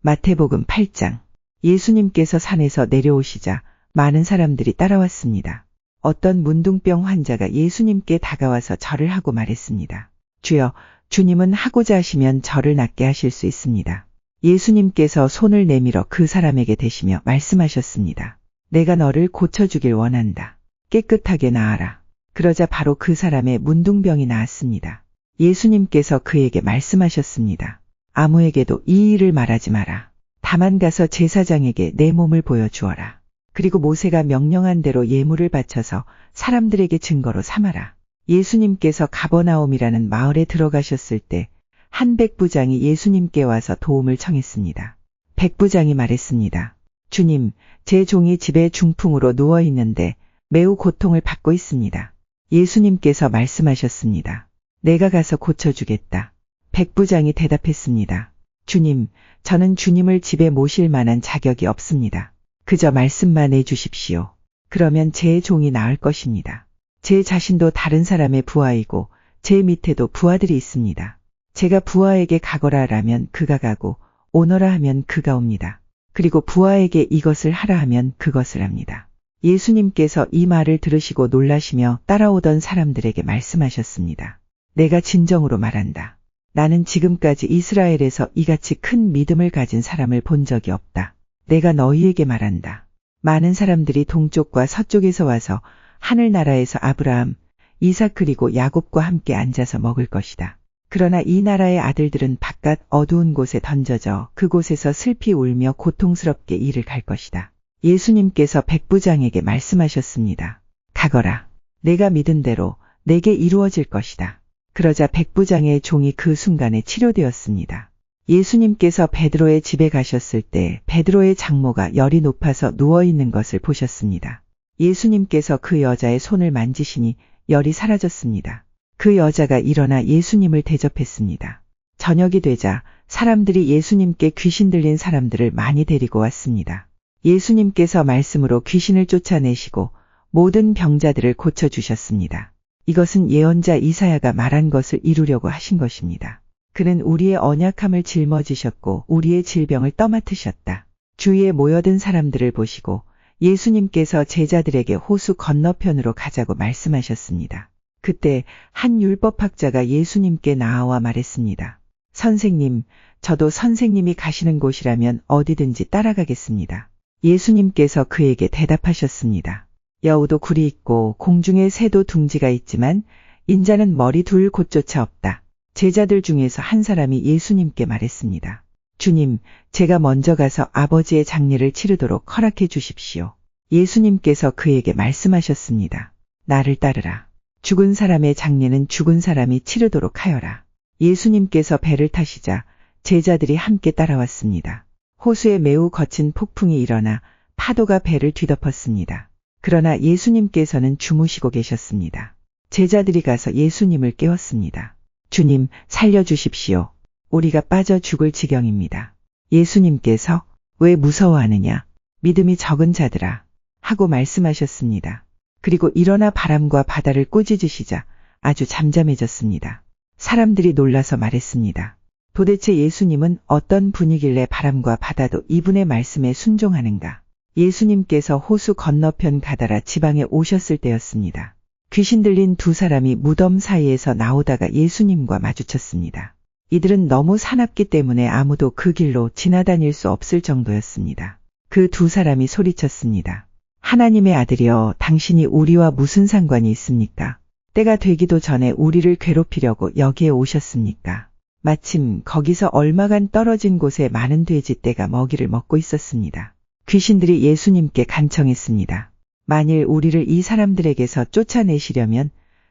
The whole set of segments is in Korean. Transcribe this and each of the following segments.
마태복음 8장. 예수님께서 산에서 내려오시자 많은 사람들이 따라왔습니다. 어떤 문둥병 환자가 예수님께 다가와서 절을 하고 말했습니다. 주여, 주님은 하고자 하시면 저를 낫게 하실 수 있습니다. 예수님께서 손을 내밀어 그 사람에게 대시며 말씀하셨습니다. 내가 너를 고쳐주길 원한다. 깨끗하게 나아라. 그러자 바로 그 사람의 문둥병이 나았습니다. 예수님께서 그에게 말씀하셨습니다. 아무에게도 이 일을 말하지 마라. 다만 가서 제사장에게 내 몸을 보여주어라. 그리고 모세가 명령한 대로 예물을 바쳐서 사람들에게 증거로 삼아라. 예수님께서 가버나움이라는 마을에 들어가셨을 때 한 백부장이 예수님께 와서 도움을 청했습니다. 백부장이 말했습니다. 주님, 제 종이 집에 중풍으로 누워 있는데 매우 고통을 받고 있습니다. 예수님께서 말씀하셨습니다. 내가 가서 고쳐주겠다. 백부장이 대답했습니다. 주님, 저는 주님을 집에 모실 만한 자격이 없습니다. 그저 말씀만 해주십시오. 그러면 제 종이 나을 것입니다. 제 자신도 다른 사람의 부하이고 제 밑에도 부하들이 있습니다. 제가 부하에게 가거라 하면 그가 가고 오너라 하면 그가 옵니다. 그리고 부하에게 이것을 하라 하면 그것을 합니다. 예수님께서 이 말을 들으시고 놀라시며 따라오던 사람들에게 말씀하셨습니다. 내가 진정으로 말한다. 나는 지금까지 이스라엘에서 이같이 큰 믿음을 가진 사람을 본 적이 없다. 내가 너희에게 말한다. 많은 사람들이 동쪽과 서쪽에서 와서 하늘나라에서 아브라함, 이삭 그리고 야곱과 함께 앉아서 먹을 것이다. 그러나 이 나라의 아들들은 바깥 어두운 곳에 던져져 그곳에서 슬피 울며 고통스럽게 이를 갈 것이다. 예수님께서 백부장에게 말씀하셨습니다. 가거라. 내가 믿은 대로 내게 이루어질 것이다. 그러자 백부장의 종이 그 순간에 치료되었습니다. 예수님께서 베드로의 집에 가셨을 때 베드로의 장모가 열이 높아서 누워있는 것을 보셨습니다. 예수님께서 그 여자의 손을 만지시니 열이 사라졌습니다. 그 여자가 일어나 예수님을 대접했습니다. 저녁이 되자 사람들이 예수님께 귀신 들린 사람들을 많이 데리고 왔습니다. 예수님께서 말씀으로 귀신을 쫓아내시고 모든 병자들을 고쳐주셨습니다. 이것은 예언자 이사야가 말한 것을 이루려고 하신 것입니다. 그는 우리의 언약함을 짊어지셨고 우리의 질병을 떠맡으셨다. 주위에 모여든 사람들을 보시고 예수님께서 제자들에게 호수 건너편으로 가자고 말씀하셨습니다. 그때 한 율법학자가 예수님께 나아와 말했습니다. 선생님, 저도 선생님이 가시는 곳이라면 어디든지 따라가겠습니다. 예수님께서 그에게 대답하셨습니다. 여우도 굴이 있고 공중에 새도 둥지가 있지만 인자는 머리 둘 곳조차 없다. 제자들 중에서 한 사람이 예수님께 말했습니다. 주님, 제가 먼저 가서 아버지의 장례를 치르도록 허락해 주십시오. 예수님께서 그에게 말씀하셨습니다. 나를 따르라. 죽은 사람의 장례는 죽은 사람이 치르도록 하여라. 예수님께서 배를 타시자 제자들이 함께 따라왔습니다. 호수에 매우 거친 폭풍이 일어나 파도가 배를 뒤덮었습니다. 그러나 예수님께서는 주무시고 계셨습니다. 제자들이 가서 예수님을 깨웠습니다. 주님, 살려주십시오. 우리가 빠져 죽을 지경입니다. 예수님께서 왜 무서워하느냐? 믿음이 적은 자들아 하고 말씀하셨습니다. 그리고 일어나 바람과 바다를 꾸짖으시자 아주 잠잠해졌습니다. 사람들이 놀라서 말했습니다. 도대체 예수님은 어떤 분이길래 바람과 바다도 이분의 말씀에 순종하는가? 예수님께서 호수 건너편 가다라 지방에 오셨을 때였습니다. 귀신 들린 두 사람이 무덤 사이에서 나오다가 예수님과 마주쳤습니다. 이들은 너무 사납기 때문에 아무도 그 길로 지나다닐 수 없을 정도였습니다. 그 두 사람이 소리쳤습니다. 하나님의 아들이여, 당신이 우리와 무슨 상관이 있습니까? 때가 되기도 전에 우리를 괴롭히려고 여기에 오셨습니까? 마침 거기서 얼마간 떨어진 곳에 많은 돼지떼가 먹이를 먹고 있었습니다. 귀신들이 예수님께 간청했습니다. 만일 우리를 이 사람들에게서 쫓아내시려면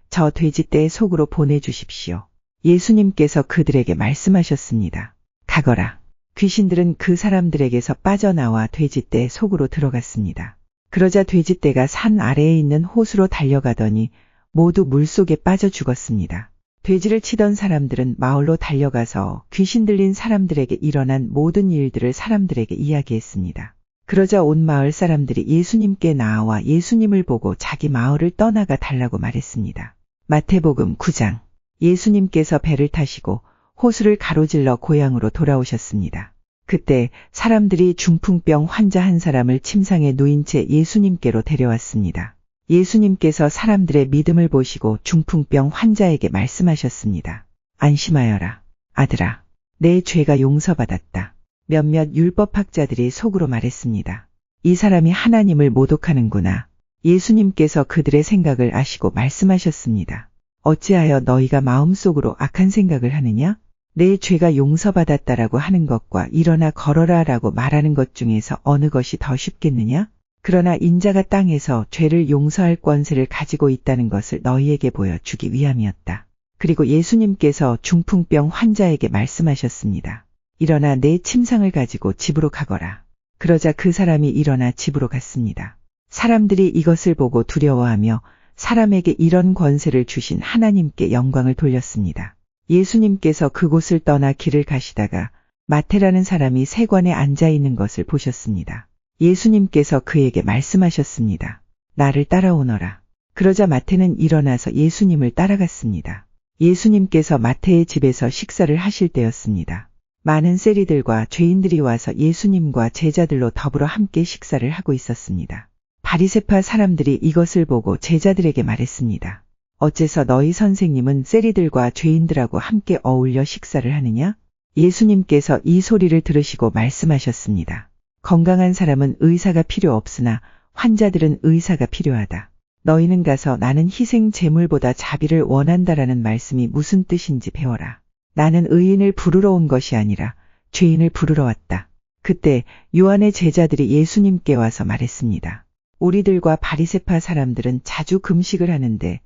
저 돼지떼의 속으로 보내주십시오. 예수님께서 그들에게 말씀하셨습니다. 가거라. 귀신들은 그 사람들에게서 빠져나와 돼지떼의 속으로 들어갔습니다. 그러자 돼지떼가 산 아래에 있는 호수로 달려가더니 모두 물속에 빠져 죽었습니다. 돼지를 치던 사람들은 마을로 달려가서 귀신 들린 사람들에게 일어난 모든 일들을 사람들에게 이야기했습니다. 그러자 온 마을 사람들이 예수님께 나와 예수님을 보고 자기 마을을 떠나가 달라고 말했습니다. 마태복음 9장. 예수님께서 배를 타시고 호수를 가로질러 고향으로 돌아오셨습니다. 그때 사람들이 중풍병 환자 한 사람을 침상에 누인 채 예수님께로 데려왔습니다. 예수님께서 사람들의 믿음을 보시고 중풍병 환자에게 말씀하셨습니다. 안심하여라, 아들아. 내 죄가 용서받았다. 몇몇 율법학자들이 속으로 말했습니다. 이 사람이 하나님을 모독하는구나. 예수님께서 그들의 생각을 아시고 말씀하셨습니다. 어찌하여 너희가 마음속으로 악한 생각을 하느냐? 내 죄가 용서받았다라고 하는 것과 일어나 걸어라 라고 말하는 것 중에서 어느 것이 더 쉽겠느냐? 그러나 인자가 땅에서 죄를 용서할 권세를 가지고 있다는 것을 너희에게 보여주기 위함이었다. 그리고 예수님께서 중풍병 환자에게 말씀하셨습니다. 일어나 내 침상을 가지고 집으로 가거라. 그러자 그 사람이 일어나 집으로 갔습니다. 사람들이 이것을 보고 두려워하며 사람에게 이런 권세를 주신 하나님께 영광을 돌렸습니다. 예수님께서 그곳을 떠나 길을 가시다가 마태라는 사람이 세관에 앉아 있는 것을 보셨습니다. 예수님께서 그에게 말씀하셨습니다. 나를 따라오너라. 그러자 마태는 일어나서 예수님을 따라갔습니다. 예수님께서 마태의 집에서 식사를 하실 때였습니다. 많은 세리들과 죄인들이 와서 예수님과 제자들로 더불어 함께 식사를 하고 있었습니다. 바리새파 사람들이 이것을 보고 제자들에게 말했습니다. 어째서 너희 선생님은 세리들과 죄인들하고 함께 어울려 식사를 하느냐? 예수님께서 이 소리를 들으시고 말씀하셨습니다. 건강한 사람은 의사가 필요 없으나 환자들은 의사가 필요하다. 너희는 가서 나는 희생 제물보다 자비를 원한다라는 말씀이 무슨 뜻인지 배워라. 나는 의인을 부르러 온 것이 아니라 죄인을 부르러 왔다. 그때 요한의 제자들이 예수님께 와서 말했습니다. 우리들과 바리새파 사람들은 자주 금식을 하는데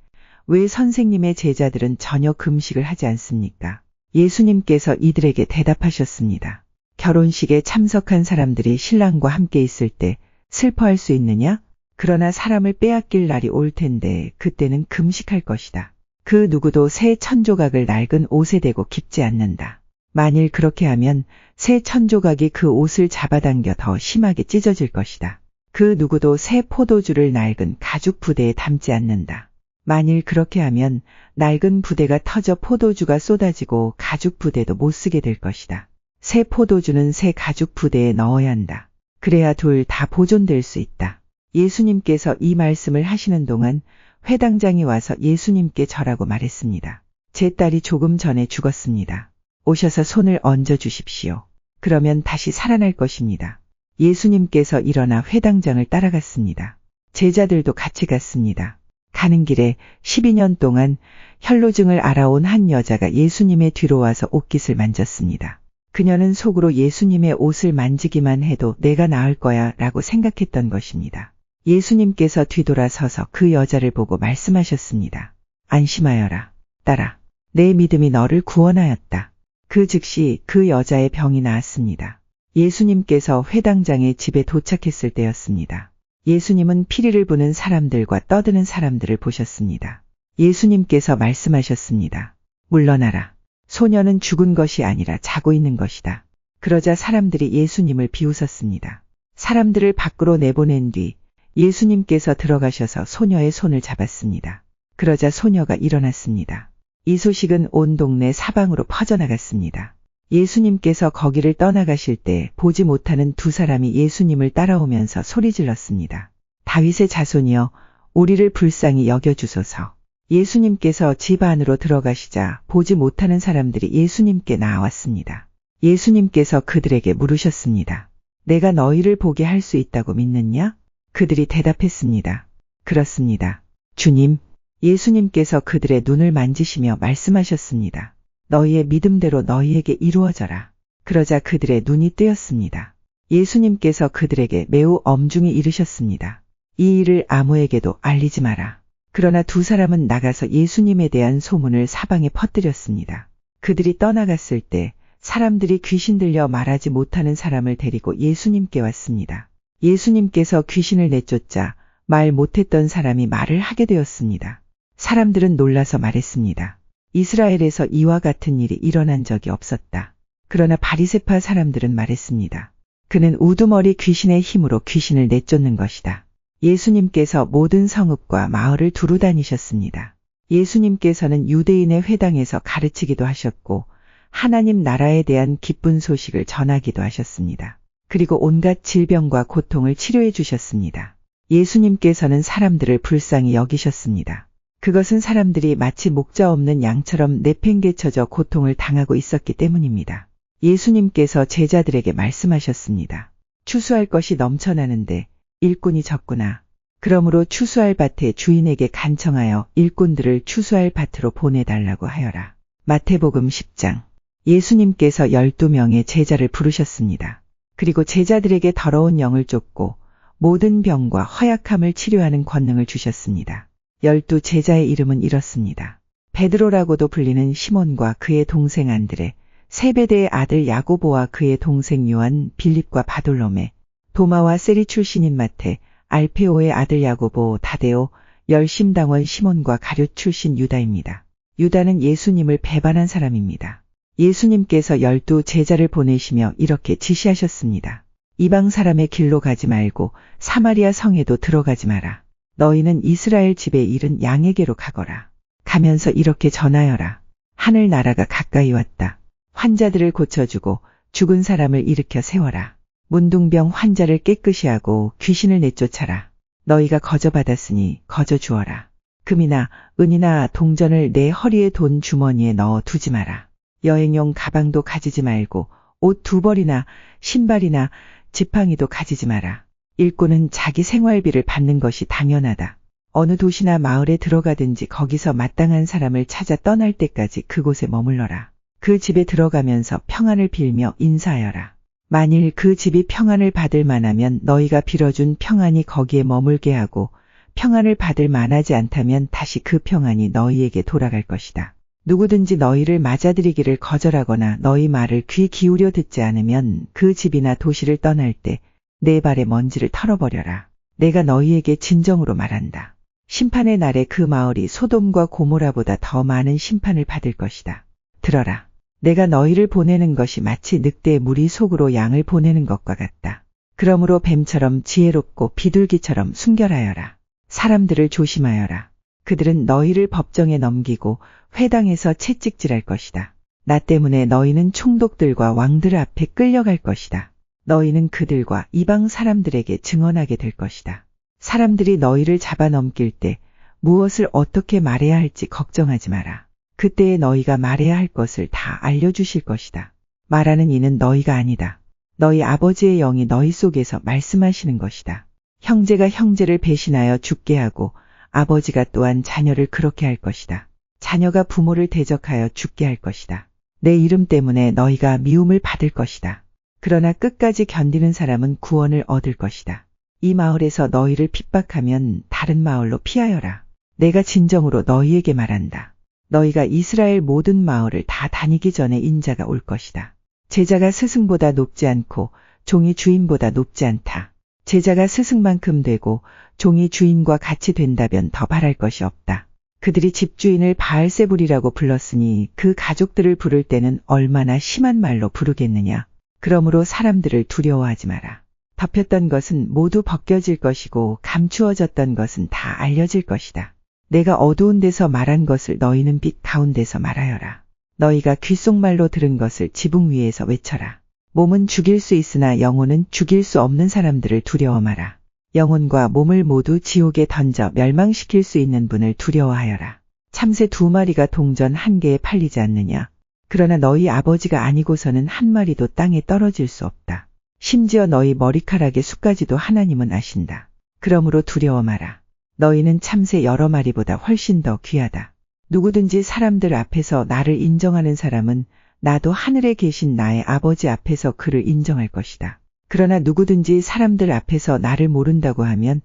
왜 선생님의 제자들은 전혀 금식을 하지 않습니까? 예수님께서 이들에게 대답하셨습니다. 결혼식에 참석한 사람들이 신랑과 함께 있을 때 슬퍼할 수 있느냐? 그러나 사람을 빼앗길 날이 올 텐데 그때는 금식할 것이다. 그 누구도 새 천조각을 낡은 옷에 대고 깁지 않는다. 만일 그렇게 하면 새 천조각이 그 옷을 잡아당겨 더 심하게 찢어질 것이다. 그 누구도 새 포도주를 낡은 가죽 부대에 담지 않는다. 만일 그렇게 하면 낡은 부대가 터져 포도주가 쏟아지고 가죽 부대도 못 쓰게 될 것이다. 새 포도주는 새 가죽 부대에 넣어야 한다. 그래야 둘 다 보존될 수 있다. 예수님께서 이 말씀을 하시는 동안 회당장이 와서 예수님께 절하고 말했습니다. 제 딸이 조금 전에 죽었습니다. 오셔서 손을 얹어 주십시오. 그러면 다시 살아날 것입니다. 예수님께서 일어나 회당장을 따라갔습니다. 제자들도 같이 갔습니다. 가는 길에 12년 동안 혈루증을 앓아온 한 여자가 예수님의 뒤로 와서 옷깃을 만졌습니다. 그녀는 속으로 예수님의 옷을 만지기만 해도 내가 나을 거야 라고 생각했던 것입니다. 예수님께서 뒤돌아서서 그 여자를 보고 말씀하셨습니다. 안심하여라, 딸아. 내 믿음이 너를 구원하였다. 그 즉시 그 여자의 병이 나았습니다. 예수님께서 회당장의 집에 도착했을 때였습니다. 예수님은 피리를 부는 사람들과 떠드는 사람들을 보셨습니다. 예수님께서 말씀하셨습니다. 물러나라. 소녀는 죽은 것이 아니라 자고 있는 것이다. 그러자 사람들이 예수님을 비웃었습니다. 사람들을 밖으로 내보낸 뒤 예수님께서 들어가셔서 소녀의 손을 잡았습니다. 그러자 소녀가 일어났습니다. 이 소식은 온 동네 사방으로 퍼져나갔습니다. 예수님께서 거기를 떠나가실 때 보지 못하는 두 사람이 예수님을 따라오면서 소리질렀습니다. 다윗의 자손이여, 우리를 불쌍히 여겨주소서. 예수님께서 집 안으로 들어가시자 보지 못하는 사람들이 예수님께 나왔습니다. 예수님께서 그들에게 물으셨습니다. 내가 너희를 보게 할 수 있다고 믿느냐? 그들이 대답했습니다. 그렇습니다. 주님. 예수님께서 그들의 눈을 만지시며 말씀하셨습니다. 너희의 믿음대로 너희에게 이루어져라. 그러자 그들의 눈이 뜨였습니다. 예수님께서 그들에게 매우 엄중히 이르셨습니다. 이 일을 아무에게도 알리지 마라. 그러나 두 사람은 나가서 예수님에 대한 소문을 사방에 퍼뜨렸습니다. 그들이 떠나갔을 때 사람들이 귀신 들려 말하지 못하는 사람을 데리고 예수님께 왔습니다. 예수님께서 귀신을 내쫓자 말 못했던 사람이 말을 하게 되었습니다. 사람들은 놀라서 말했습니다. 이스라엘에서 이와 같은 일이 일어난 적이 없었다. 그러나 바리새파 사람들은 말했습니다. 그는 우두머리 귀신의 힘으로 귀신을 내쫓는 것이다. 예수님께서 모든 성읍과 마을을 두루 다니셨습니다. 예수님께서는 유대인의 회당에서 가르치기도 하셨고 하나님 나라에 대한 기쁜 소식을 전하기도 하셨습니다. 그리고 온갖 질병과 고통을 치료해 주셨습니다. 예수님께서는 사람들을 불쌍히 여기셨습니다. 그것은 사람들이 마치 목자 없는 양처럼 내팽개쳐져 고통을 당하고 있었기 때문입니다. 예수님께서 제자들에게 말씀하셨습니다. 추수할 것이 넘쳐나는데 일꾼이 적구나. 그러므로 추수할 밭의 주인에게 간청하여 일꾼들을 추수할 밭으로 보내달라고 하여라. 마태복음 10장. 예수님께서 12명의 제자를 부르셨습니다. 그리고 제자들에게 더러운 영을 쫓고 모든 병과 허약함을 치료하는 권능을 주셨습니다. 12 제자의 이름은 이렇습니다. 베드로라고도 불리는 시몬과 그의 동생 안드레, 세베대의 아들 야고보와 그의 동생 요한, 빌립과 바돌로메, 도마와 세리 출신인 마태, 알페오의 아들 야고보, 다데오, 열심당원 시몬과 가룟 출신 유다입니다. 유다는 예수님을 배반한 사람입니다. 예수님께서 12 제자를 보내시며 이렇게 지시하셨습니다. 이방 사람의 길로 가지 말고 사마리아 성에도 들어가지 마라. 너희는 이스라엘 집에 이른 양에게로 가거라. 가면서 이렇게 전하여라. 하늘 나라가 가까이 왔다. 환자들을 고쳐주고 죽은 사람을 일으켜 세워라. 문둥병 환자를 깨끗이 하고 귀신을 내쫓아라. 너희가 거저받았으니 거저 주어라. 금이나 은이나 동전을 내 허리의 돈 주머니에 넣어 두지 마라. 여행용 가방도 가지지 말고 옷 2벌이나 신발이나 지팡이도 가지지 마라. 일꾼은 자기 생활비를 받는 것이 당연하다. 어느 도시나 마을에 들어가든지 거기서 마땅한 사람을 찾아 떠날 때까지 그곳에 머물러라. 그 집에 들어가면서 평안을 빌며 인사하여라. 만일 그 집이 평안을 받을 만하면 너희가 빌어준 평안이 거기에 머물게 하고 평안을 받을 만하지 않다면 다시 그 평안이 너희에게 돌아갈 것이다. 누구든지 너희를 맞아들이기를 거절하거나 너희 말을 귀 기울여 듣지 않으면 그 집이나 도시를 떠날 때 내 발에 먼지를 털어버려라. 내가 너희에게 진정으로 말한다. 심판의 날에 그 마을이 소돔과 고모라보다 더 많은 심판을 받을 것이다. 들어라. 내가 너희를 보내는 것이 마치 늑대의 무리 속으로 양을 보내는 것과 같다. 그러므로 뱀처럼 지혜롭고 비둘기처럼 순결하여라. 사람들을 조심하여라. 그들은 너희를 법정에 넘기고 회당에서 채찍질할 것이다. 나 때문에 너희는 총독들과 왕들 앞에 끌려갈 것이다. 너희는 그들과 이방 사람들에게 증언하게 될 것이다. 사람들이 너희를 잡아넘길 때 무엇을 어떻게 말해야 할지 걱정하지 마라. 그때에 너희가 말해야 할 것을 다 알려주실 것이다. 말하는 이는 너희가 아니다. 너희 아버지의 영이 너희 속에서 말씀하시는 것이다. 형제가 형제를 배신하여 죽게 하고 아버지가 또한 자녀를 그렇게 할 것이다. 자녀가 부모를 대적하여 죽게 할 것이다. 내 이름 때문에 너희가 미움을 받을 것이다. 그러나 끝까지 견디는 사람은 구원을 얻을 것이다. 이 마을에서 너희를 핍박하면 다른 마을로 피하여라. 내가 진정으로 너희에게 말한다. 너희가 이스라엘 모든 마을을 다 다니기 전에 인자가 올 것이다. 제자가 스승보다 높지 않고 종이 주인보다 높지 않다. 제자가 스승만큼 되고 종이 주인과 같이 된다면 더 바랄 것이 없다. 그들이 집주인을 바알세불이라고 불렀으니 그 가족들을 부를 때는 얼마나 심한 말로 부르겠느냐. 그러므로 사람들을 두려워하지 마라. 덮였던 것은 모두 벗겨질 것이고 감추어졌던 것은 다 알려질 것이다. 내가 어두운 데서 말한 것을 너희는 빛 가운데서 말하여라. 너희가 귓속말로 들은 것을 지붕 위에서 외쳐라. 몸은 죽일 수 있으나 영혼은 죽일 수 없는 사람들을 두려워 마라. 영혼과 몸을 모두 지옥에 던져 멸망시킬 수 있는 분을 두려워하여라. 참새 2마리가 동전 1개에 팔리지 않느냐. 그러나 너희 아버지가 아니고서는 한 마리도 땅에 떨어질 수 없다. 심지어 너희 머리카락의 수까지도 하나님은 아신다. 그러므로 두려워 마라. 너희는 참새 여러 마리보다 훨씬 더 귀하다. 누구든지 사람들 앞에서 나를 인정하는 사람은 나도 하늘에 계신 나의 아버지 앞에서 그를 인정할 것이다. 그러나 누구든지 사람들 앞에서 나를 모른다고 하면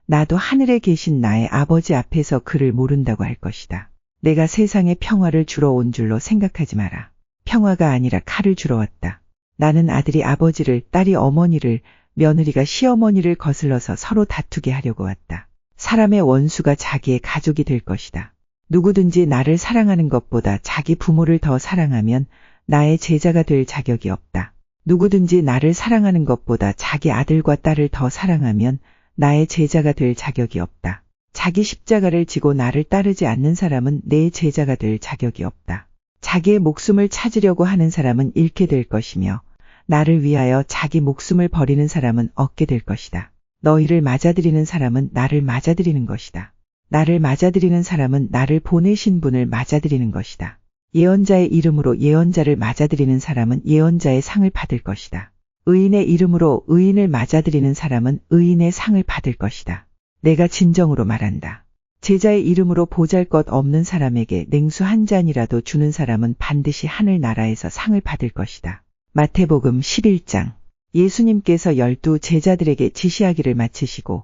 나도 하늘에 계신 나의 아버지 앞에서 그를 모른다고 할 것이다. 내가 세상에 평화를 주러 온 줄로 생각하지 마라. 평화가 아니라 칼을 주러 왔다. 나는 아들이 아버지를, 딸이 어머니를, 며느리가 시어머니를 거슬러서 서로 다투게 하려고 왔다. 사람의 원수가 자기의 가족이 될 것이다. 누구든지 나를 사랑하는 것보다 자기 부모를 더 사랑하면 나의 제자가 될 자격이 없다. 누구든지 나를 사랑하는 것보다 자기 아들과 딸을 더 사랑하면 나의 제자가 될 자격이 없다. 자기 십자가를 지고 나를 따르지 않는 사람은 내 제자가 될 자격이 없다. 자기의 목숨을 찾으려고 하는 사람은 잃게 될 것이며 나를 위하여 자기 목숨을 버리는 사람은 얻게 될 것이다. 너희를 맞아들이는 사람은 나를 맞아들이는 것이다. 나를 맞아들이는 사람은 나를 보내신 분을 맞아들이는 것이다. 예언자의 이름으로 예언자를 맞아들이는 사람은 예언자의 상을 받을 것이다. 의인의 이름으로 의인을 맞아들이는 사람은 의인의 상을 받을 것이다. 내가 진정으로 말한다. 제자의 이름으로 보잘것 없는 사람에게 냉수 한 잔이라도 주는 사람은 반드시 하늘나라에서 상을 받을 것이다. 마태복음 11장. 예수님께서 12 제자들에게 지시하기를 마치시고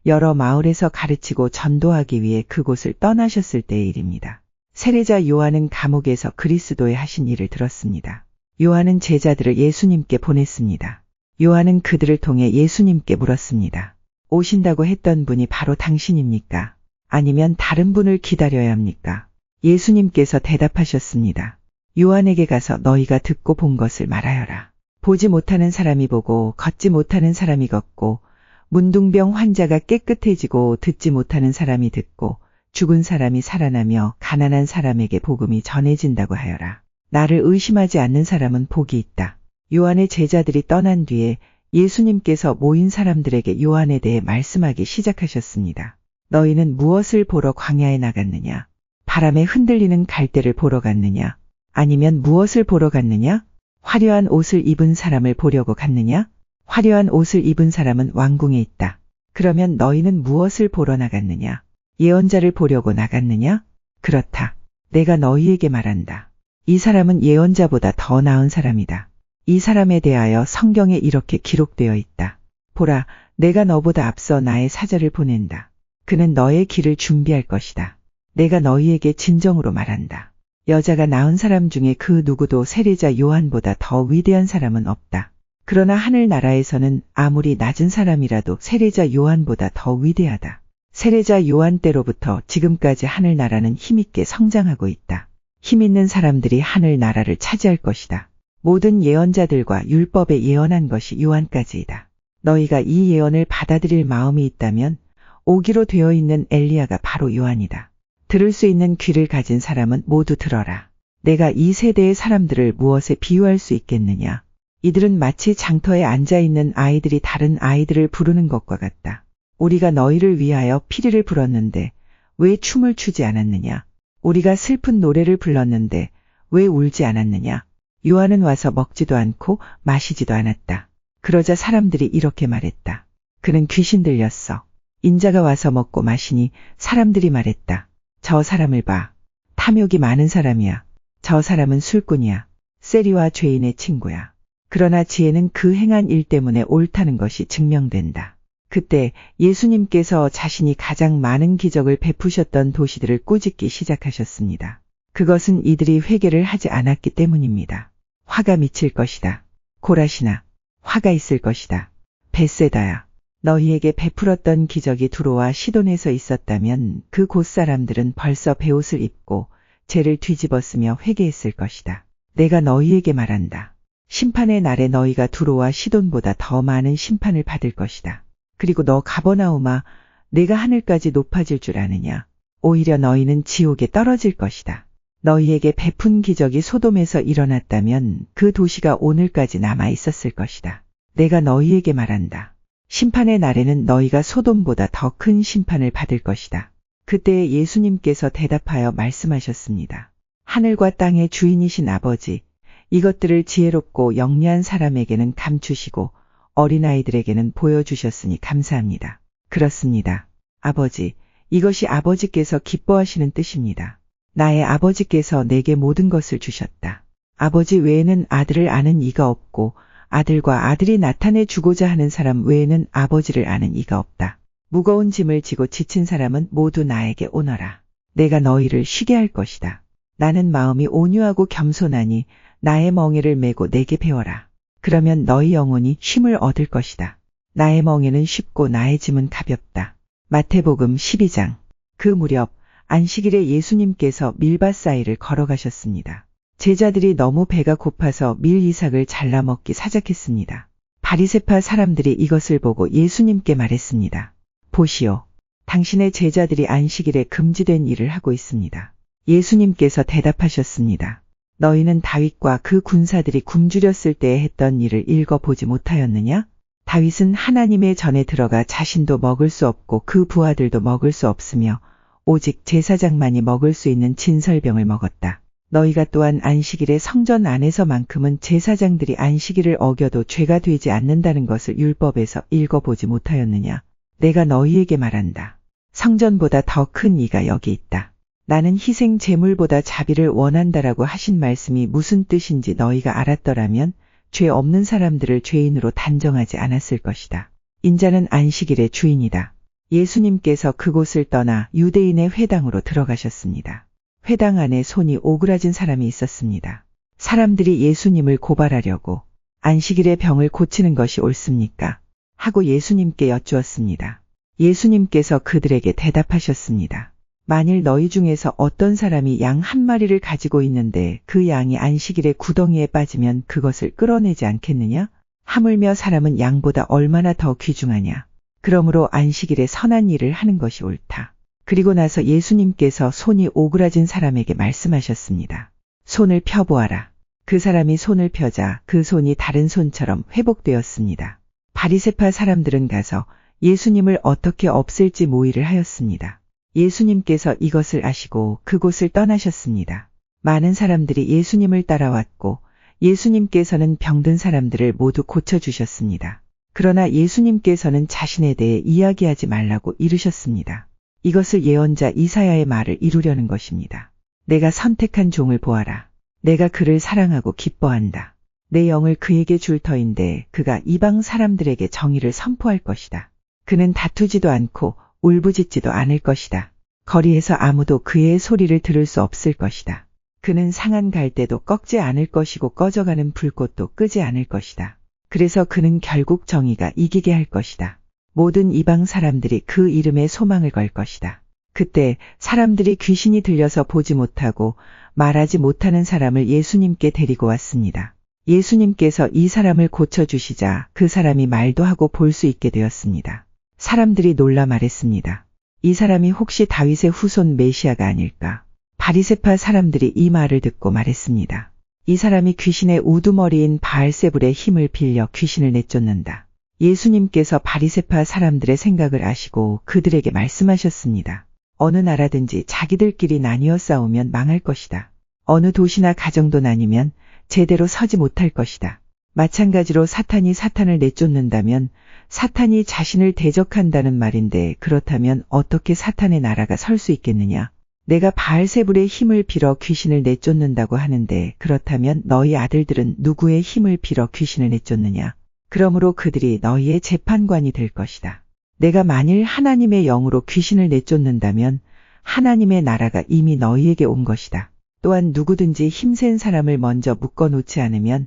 여러 마을에서 가르치고 전도하기 위해 그곳을 떠나셨을 때의 일입니다. 세례자 요한은 감옥에서 그리스도의 하신 일을 들었습니다. 요한은 제자들을 예수님께 보냈습니다. 요한은 그들을 통해 예수님께 물었습니다. 오신다고 했던 분이 바로 당신입니까? 아니면 다른 분을 기다려야 합니까? 예수님께서 대답하셨습니다. 요한에게 가서 너희가 듣고 본 것을 말하여라. 보지 못하는 사람이 보고 걷지 못하는 사람이 걷고 문둥병 환자가 깨끗해지고 듣지 못하는 사람이 듣고 죽은 사람이 살아나며 가난한 사람에게 복음이 전해진다고 하여라. 나를 의심하지 않는 사람은 복이 있다. 요한의 제자들이 떠난 뒤에 예수님께서 모인 사람들에게 요한에 대해 말씀하기 시작하셨습니다. 너희는 무엇을 보러 광야에 나갔느냐? 바람에 흔들리는 갈대를 보러 갔느냐? 아니면 무엇을 보러 갔느냐? 화려한 옷을 입은 사람을 보려고 갔느냐? 화려한 옷을 입은 사람은 왕궁에 있다. 그러면 너희는 무엇을 보러 나갔느냐? 예언자를 보려고 나갔느냐? 그렇다. 내가 너희에게 말한다. 이 사람은 예언자보다 더 나은 사람이다. 이 사람에 대하여 성경에 이렇게 기록되어 있다. 보라, 내가 너보다 앞서 나의 사자를 보낸다. 그는 너의 길을 준비할 것이다. 내가 너희에게 진정으로 말한다. 여자가 낳은 사람 중에 그 누구도 세례자 요한보다 더 위대한 사람은 없다. 그러나 하늘나라에서는 아무리 낮은 사람이라도 세례자 요한보다 더 위대하다. 세례자 요한 때로부터 지금까지 하늘나라는 힘있게 성장하고 있다. 힘있는 사람들이 하늘나라를 차지할 것이다. 모든 예언자들과 율법에 예언한 것이 요한까지이다. 너희가 이 예언을 받아들일 마음이 있다면 오기로 되어 있는 엘리야가 바로 요한이다. 들을 수 있는 귀를 가진 사람은 모두 들어라. 내가 이 세대의 사람들을 무엇에 비유할 수 있겠느냐? 이들은 마치 장터에 앉아있는 아이들이 다른 아이들을 부르는 것과 같다. 우리가 너희를 위하여 피리를 불었는데 왜 춤을 추지 않았느냐? 우리가 슬픈 노래를 불렀는데 왜 울지 않았느냐? 요한은 와서 먹지도 않고 마시지도 않았다. 그러자 사람들이 이렇게 말했다. 그는 귀신 들렸어. 인자가 와서 먹고 마시니 사람들이 말했다. 저 사람을 봐. 탐욕이 많은 사람이야. 저 사람은 술꾼이야. 세리와 죄인의 친구야. 그러나 지혜는 그 행한 일 때문에 옳다는 것이 증명된다. 그때 예수님께서 자신이 가장 많은 기적을 베푸셨던 도시들을 꾸짖기 시작하셨습니다. 그것은 이들이 회개를 하지 않았기 때문입니다. 화가 미칠 것이다. 고라시나, 화가 있을 것이다. 벳세다야, 너희에게 베풀었던 기적이 두로와 시돈에서 있었다면 그 곳 사람들은 벌써 베옷을 입고 죄를 뒤집었으며 회개했을 것이다. 내가 너희에게 말한다. 심판의 날에 너희가 두로와 시돈보다 더 많은 심판을 받을 것이다. 그리고 너 가버나움아, 내가 하늘까지 높아질 줄 아느냐? 오히려 너희는 지옥에 떨어질 것이다. 너희에게 베푼 기적이 소돔에서 일어났다면 그 도시가 오늘까지 남아 있었을 것이다. 내가 너희에게 말한다. 심판의 날에는 너희가 소돔보다 더 큰 심판을 받을 것이다. 그때 예수님께서 대답하여 말씀하셨습니다. 하늘과 땅의 주인이신 아버지, 이것들을 지혜롭고 영리한 사람에게는 감추시고 어린아이들에게는 보여주셨으니 감사합니다. 그렇습니다. 아버지, 이것이 아버지께서 기뻐하시는 뜻입니다. 나의 아버지께서 내게 모든 것을 주셨다. 아버지 외에는 아들을 아는 이가 없고 아들과 아들이 나타내 주고자 하는 사람 외에는 아버지를 아는 이가 없다. 무거운 짐을 지고 지친 사람은 모두 나에게 오너라. 내가 너희를 쉬게 할 것이다. 나는 마음이 온유하고 겸손하니 나의 멍에를 메고 내게 배워라. 그러면 너희 영혼이 쉼을 얻을 것이다. 나의 멍에는 쉽고 나의 짐은 가볍다. 마태복음 12장. 그 무렵 안식일에 예수님께서 밀밭 사이를 걸어가셨습니다. 제자들이 너무 배가 고파서 밀 이삭을 잘라 먹기 사작했습니다. 바리새파 사람들이 이것을 보고 예수님께 말했습니다. 보시오. 당신의 제자들이 안식일에 금지된 일을 하고 있습니다. 예수님께서 대답하셨습니다. 너희는 다윗과 그 군사들이 굶주렸을 때에 했던 일을 읽어보지 못하였느냐? 다윗은 하나님의 전에 들어가 자신도 먹을 수 없고 그 부하들도 먹을 수 없으며 오직 제사장만이 먹을 수 있는 진설병을 먹었다. 너희가 또한 안식일에 성전 안에서만큼은 제사장들이 안식일을 어겨도 죄가 되지 않는다는 것을 율법에서 읽어보지 못하였느냐? 내가 너희에게 말한다. 성전보다 더 큰 이가 여기 있다. 나는 희생 제물보다 자비를 원한다라고 하신 말씀이 무슨 뜻인지 너희가 알았더라면 죄 없는 사람들을 죄인으로 단정하지 않았을 것이다. 인자는 안식일의 주인이다. 예수님께서 그곳을 떠나 유대인의 회당으로 들어가셨습니다. 회당 안에 손이 오그라진 사람이 있었습니다. 사람들이 예수님을 고발하려고 안식일의 병을 고치는 것이 옳습니까? 하고 예수님께 여쭈었습니다. 예수님께서 그들에게 대답하셨습니다. 만일 너희 중에서 어떤 사람이 양 한 마리를 가지고 있는데 그 양이 안식일에 구덩이에 빠지면 그것을 끌어내지 않겠느냐? 하물며 사람은 양보다 얼마나 더 귀중하냐? 그러므로 안식일에 선한 일을 하는 것이 옳다. 그리고 나서 예수님께서 손이 오그라진 사람에게 말씀하셨습니다. 손을 펴보아라. 그 사람이 손을 펴자 그 손이 다른 손처럼 회복되었습니다. 바리새파 사람들은 가서 예수님을 어떻게 없앨지 모의를 하였습니다. 예수님께서 이것을 아시고 그곳을 떠나셨습니다. 많은 사람들이 예수님을 따라왔고 예수님께서는 병든 사람들을 모두 고쳐주셨습니다. 그러나 예수님께서는 자신에 대해 이야기하지 말라고 이르셨습니다. 이것을 예언자 이사야의 말을 이루려는 것입니다. 내가 선택한 종을 보아라. 내가 그를 사랑하고 기뻐한다. 내 영을 그에게 줄 터인데 그가 이방 사람들에게 정의를 선포할 것이다. 그는 다투지도 않고 울부짖지도 않을 것이다. 거리에서 아무도 그의 소리를 들을 수 없을 것이다. 그는 상한 갈대도 꺾지 않을 것이고 꺼져가는 불꽃도 끄지 않을 것이다. 그래서 그는 결국 정의가 이기게 할 것이다. 모든 이방 사람들이 그 이름에 소망을 걸 것이다. 그때 사람들이 귀신이 들려서 보지 못하고 말하지 못하는 사람을 예수님께 데리고 왔습니다. 예수님께서 이 사람을 고쳐주시자 그 사람이 말도 하고 볼 수 있게 되었습니다. 사람들이 놀라 말했습니다. 이 사람이 혹시 다윗의 후손 메시아가 아닐까? 바리새파 사람들이 이 말을 듣고 말했습니다. 이 사람이 귀신의 우두머리인 바알세불의 힘을 빌려 귀신을 내쫓는다. 예수님께서 바리새파 사람들의 생각을 아시고 그들에게 말씀하셨습니다. 어느 나라든지 자기들끼리 나뉘어 싸우면 망할 것이다. 어느 도시나 가정도 나뉘면 제대로 서지 못할 것이다. 마찬가지로 사탄이 사탄을 내쫓는다면 사탄이 자신을 대적한다는 말인데 그렇다면 어떻게 사탄의 나라가 설 수 있겠느냐? 내가 바알세불의 힘을 빌어 귀신을 내쫓는다고 하는데 그렇다면 너희 아들들은 누구의 힘을 빌어 귀신을 내쫓느냐? 그러므로 그들이 너희의 재판관이 될 것이다. 내가 만일 하나님의 영으로 귀신을 내쫓는다면 하나님의 나라가 이미 너희에게 온 것이다. 또한 누구든지 힘센 사람을 먼저 묶어놓지 않으면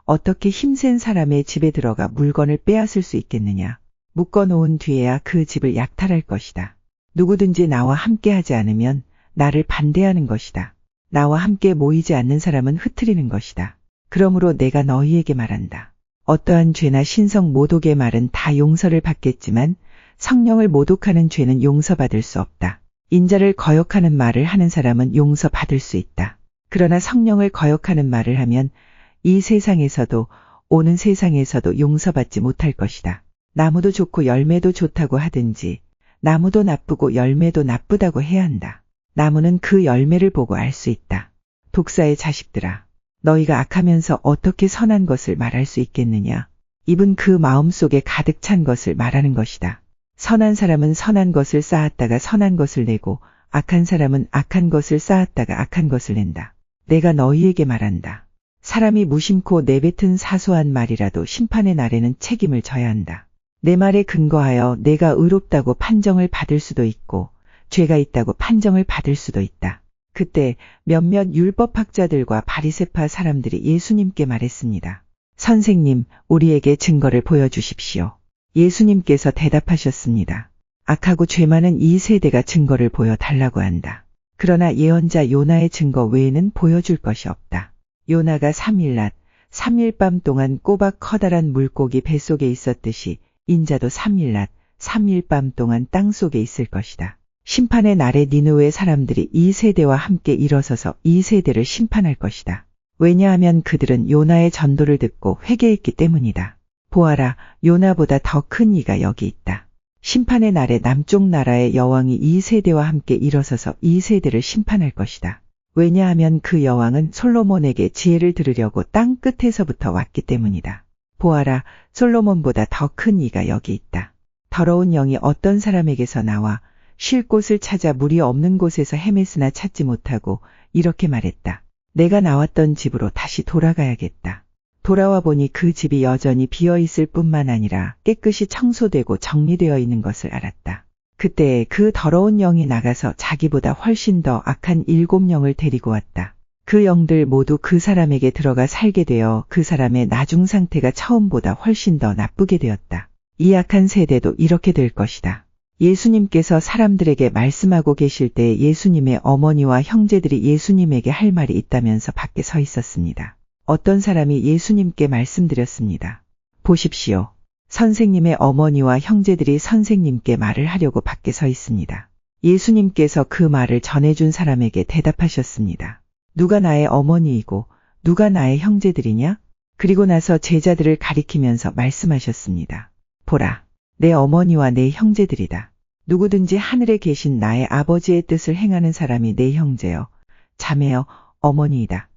어떻게 힘센 사람의 집에 들어가 물건을 빼앗을 수 있겠느냐. 묶어놓은 뒤에야 그 집을 약탈할 것이다. 누구든지 나와 함께 하지 않으면 나를 반대하는 것이다. 나와 함께 모이지 않는 사람은 흩트리는 것이다. 그러므로 내가 너희에게 말한다. 어떠한 죄나 신성 모독의 말은 다 용서를 받겠지만 성령을 모독하는 죄는 용서받을 수 없다. 인자를 거역하는 말을 하는 사람은 용서받을 수 있다. 그러나 성령을 거역하는 말을 하면 이 세상에서도 오는 세상에서도 용서받지 못할 것이다. 나무도 좋고 열매도 좋다고 하든지 나무도 나쁘고 열매도 나쁘다고 해야 한다. 나무는 그 열매를 보고 알 수 있다. 독사의 자식들아, 너희가 악하면서 어떻게 선한 것을 말할 수 있겠느냐? 입은 그 마음속에 가득 찬 것을 말하는 것이다. 선한 사람은 선한 것을 쌓았다가 선한 것을 내고 악한 사람은 악한 것을 쌓았다가 악한 것을 낸다. 내가 너희에게 말한다. 사람이 무심코 내뱉은 사소한 말이라도 심판의 날에는 책임을 져야 한다. 내 말에 근거하여 내가 의롭다고 판정을 받을 수도 있고 죄가 있다고 판정을 받을 수도 있다. 그때 몇몇 율법학자들과 바리새파 사람들이 예수님께 말했습니다. 선생님, 우리에게 증거를 보여주십시오. 예수님께서 대답하셨습니다. 악하고 죄 많은 이 세대가 증거를 보여달라고 한다. 그러나 예언자 요나의 증거 외에는 보여줄 것이 없다. 요나가 3일 낮, 3일 밤 동안 꼬박 커다란 물고기 뱃속에 있었듯이 인자도 3일 낮, 3일 밤 동안 땅속에 있을 것이다. 심판의 날에 니느웨 사람들이 이 세대와 함께 일어서서 이 세대를 심판할 것이다. 왜냐하면 그들은 요나의 전도를 듣고 회개했기 때문이다. 보아라, 요나보다 더 큰 이가 여기 있다. 심판의 날에 남쪽 나라의 여왕이 이 세대와 함께 일어서서 이 세대를 심판할 것이다. 왜냐하면 그 여왕은 솔로몬에게 지혜를 들으려고 땅 끝에서부터 왔기 때문이다. 보아라, 솔로몬보다 더 큰 이가 여기 있다. 더러운 영이 어떤 사람에게서 나와 쉴 곳을 찾아 물이 없는 곳에서 헤맸으나 찾지 못하고 이렇게 말했다. 내가 나왔던 집으로 다시 돌아가야겠다. 돌아와 보니 그 집이 여전히 비어있을 뿐만 아니라 깨끗이 청소되고 정리되어 있는 것을 알았다. 그때 그 더러운 영이 나가서 자기보다 훨씬 더 악한 7영을 데리고 왔다. 그 영들 모두 그 사람에게 들어가 살게 되어 그 사람의 나중 상태가 처음보다 훨씬 더 나쁘게 되었다. 이 악한 세대도 이렇게 될 것이다. 예수님께서 사람들에게 말씀하고 계실 때 예수님의 어머니와 형제들이 예수님에게 할 말이 있다면서 밖에 서 있었습니다. 어떤 사람이 예수님께 말씀드렸습니다. 보십시오. 선생님의 어머니와 형제들이 선생님께 말을 하려고 밖에 서 있습니다. 예수님께서 그 말을 전해준 사람에게 대답하셨습니다. 누가 나의 어머니이고 누가 나의 형제들이냐? 그리고 나서 제자들을 가리키면서 말씀하셨습니다. 보라, 내 어머니와 내 형제들이다. 누구든지 하늘에 계신 나의 아버지의 뜻을 행하는 사람이 내 형제여, 자매여, 어머니이다.